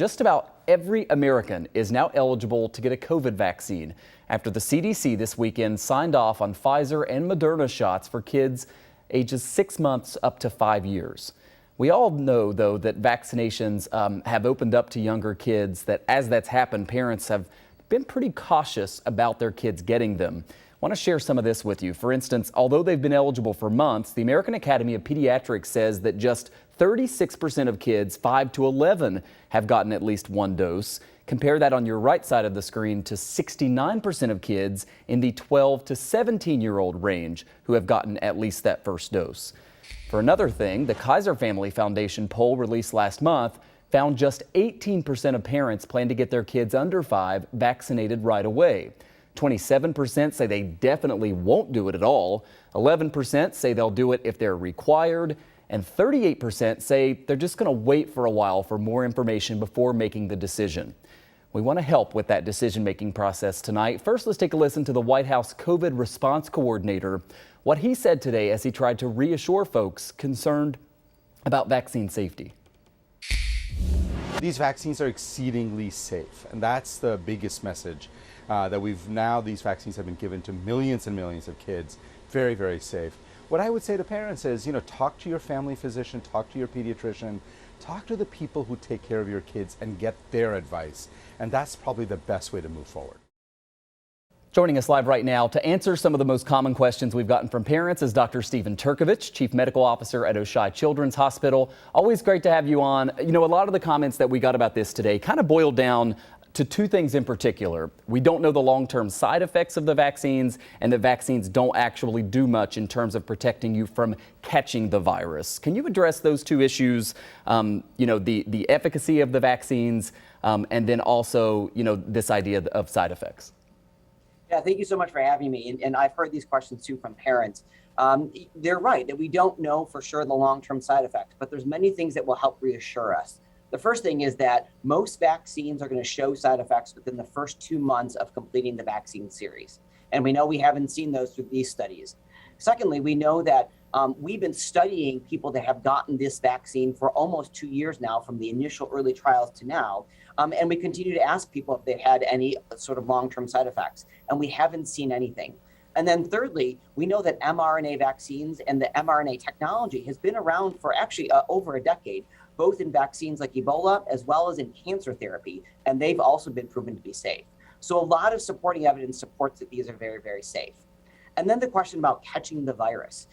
Just about every American is now eligible to get a COVID vaccine after the CDC this weekend signed off on Pfizer and Moderna shots for kids ages 6 months up to 5 years. We all know, though, that vaccinations have opened up to younger kids, that as that's happened, parents have been pretty cautious about their kids getting them. I want to share some of this with you. For instance, although they've been eligible for months, the American Academy of Pediatrics says that just 36% of kids 5 to 11 have gotten at least one dose. Compare that on your right side of the screen to 69% of kids in the 12 to 17-year-old range who have gotten at least that first dose. For another thing, the Kaiser Family Foundation poll released last month found just 18% of parents plan to get their kids under 5 vaccinated right away. 27% say they definitely won't do it at all. 11% say they'll do it if they're required. And 38% say they're just going to wait for a while for more information before making the decision. We want to help with that decision-making process tonight. First, let's take a listen to the White House COVID response coordinator, what he said today as he tried to reassure folks concerned about vaccine safety. These vaccines are exceedingly safe, and that's the biggest message that these vaccines have been given to millions and millions of kids. Very, very safe. What I would say to parents is, talk to your family physician, talk to your pediatrician, talk to the people who take care of your kids and get their advice. And that's probably the best way to move forward. Joining us live right now to answer some of the most common questions we've gotten from parents is Dr. Turkovich, Chief Medical Officer at Oishei Children's Hospital. Always great to have you on. A lot of the comments that we got about this today kind of boiled down to two things in particular. We don't know the long-term side effects of the vaccines, and the vaccines don't actually do much in terms of protecting you from catching the virus. Can you address those two issues, the efficacy of the vaccines, and then also, this idea of side effects? Yeah, thank you so much for having me. And I've heard these questions too from parents. They're right that we don't know for sure the long-term side effects, but there's many things that will help reassure us. The first thing is that most vaccines are going to show side effects within the first 2 months of completing the vaccine series. And we know we haven't seen those through these studies. Secondly, we know that we've been studying people that have gotten this vaccine for almost 2 years now, from the initial early trials to now. And we continue to ask people if they've had any sort of long-term side effects, and we haven't seen anything. And then thirdly, we know that mRNA vaccines and the mRNA technology has been around for actually over a decade, both in vaccines like Ebola as well as in cancer therapy, and they've also been proven to be safe. So a lot of supporting evidence supports that these are very, very safe. And then the question about catching the virus.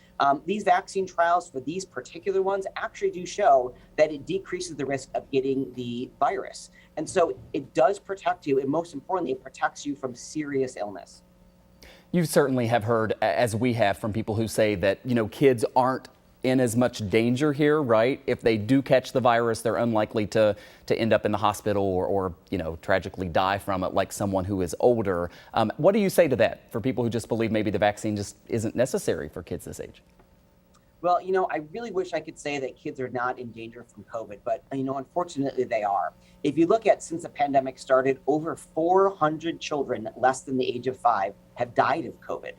These vaccine trials for these particular ones actually do show that it decreases the risk of getting the virus. And so it does protect you, and most importantly, it protects you from serious illness. You certainly have heard, as we have, from people who say that, kids aren't in as much danger here, right? If they do catch the virus, they're unlikely to end up in the hospital or tragically die from it like someone who is older. What do you say to that for people who just believe maybe the vaccine just isn't necessary for kids this age? Well, I really wish I could say that kids are not in danger from COVID, but, unfortunately they are. If you look at since the pandemic started, over 400 children less than the age of 5 have died of COVID.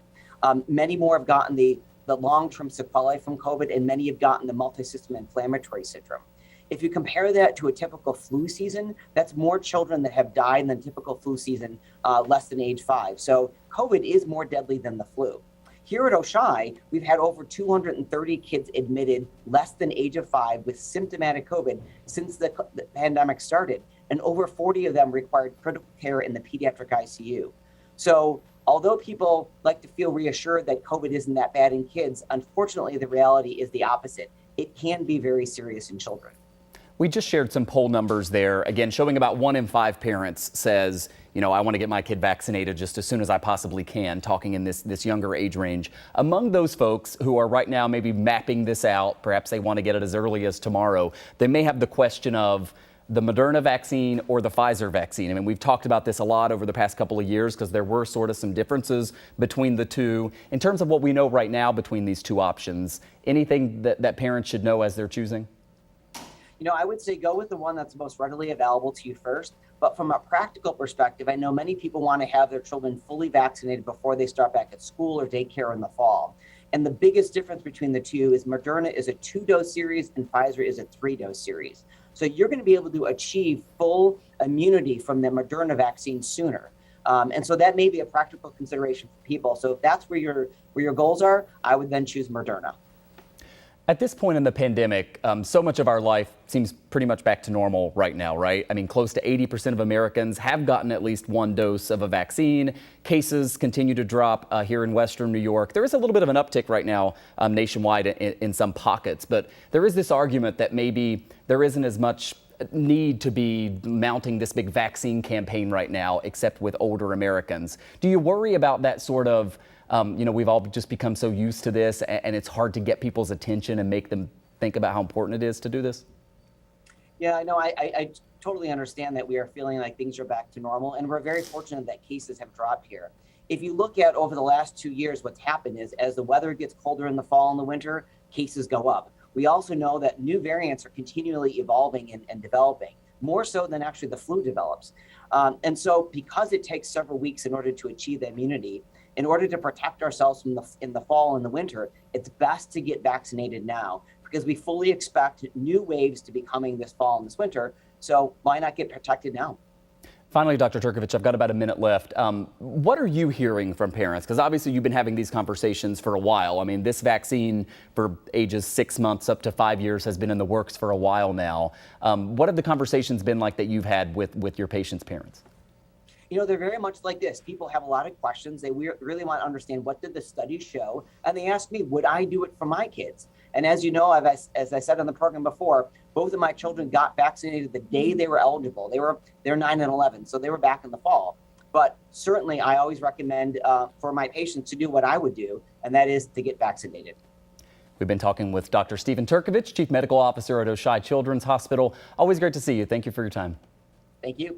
Many more have gotten the long-term sequelae from COVID, and many have gotten the multi-system inflammatory syndrome. If you compare that to a typical flu season, that's more children that have died than typical flu season less than age 5. So COVID is more deadly than the flu. Here at Oishei, we've had over 230 kids admitted less than age of 5 with symptomatic COVID since the pandemic started, and over 40 of them required critical care in the pediatric ICU. So although people like to feel reassured that COVID isn't that bad in kids, unfortunately, the reality is the opposite. It can be very serious in children. We just shared some poll numbers there, again, showing about 1 in 5 parents says, I want to get my kid vaccinated just as soon as I possibly can, talking in this younger age range. Among those folks who are right now maybe mapping this out, perhaps they want to get it as early as tomorrow, they may have the question of the Moderna vaccine or the Pfizer vaccine. I mean, we've talked about this a lot over the past couple of years because there were sort of some differences between the two. In terms of what we know right now between these two options, anything that parents should know as they're choosing? I would say go with the one that's most readily available to you first. But from a practical perspective, I know many people want to have their children fully vaccinated before they start back at school or daycare in the fall. And the biggest difference between the two is Moderna is a 2-dose series and Pfizer is a 3-dose series. So you're going to be able to achieve full immunity from the Moderna vaccine sooner. And so that may be a practical consideration for people. So if that's where your goals are, I would then choose Moderna. At this point in the pandemic, so much of our life seems pretty much back to normal right now, right? I mean, close to 80% of Americans have gotten at least one dose of a vaccine. Cases continue to drop here in Western New York. There is a little bit of an uptick right now nationwide in some pockets, but there is this argument that maybe there isn't as much need to be mounting this big vaccine campaign right now, except with older Americans. Do you worry about that sort of, we've all just become so used to this and it's hard to get people's attention and make them think about how important it is to do this? Yeah, I know. I totally understand that we are feeling like things are back to normal, and we're very fortunate that cases have dropped here. If you look at over the last 2 years, what's happened is as the weather gets colder in the fall and the winter, cases go up. We also know that new variants are continually evolving and developing, more so than actually the flu develops. And so because it takes several weeks in order to achieve the immunity, in order to protect ourselves from in the fall and the winter, it's best to get vaccinated now because we fully expect new waves to be coming this fall and this winter. So why not get protected now? Finally, Dr. Turkovich, I've got about a minute left. What are you hearing from parents? Because obviously you've been having these conversations for a while. I mean, this vaccine for ages 6 months up to 5 years has been in the works for a while now. What have the conversations been like that you've had with your patients' parents? They're very much like this. People have a lot of questions. They really want to understand, what did the study show? And they ask me, would I do it for my kids? And as you know, as I said on the program before, both of my children got vaccinated the day they were eligible. They're 9 and 11, so they were back in the fall. But certainly, I always recommend for my patients to do what I would do, and that is to get vaccinated. We've been talking with Dr. Stephen Turkovich, Chief Medical Officer at Oishei Children's Hospital. Always great to see you. Thank you for your time. Thank you.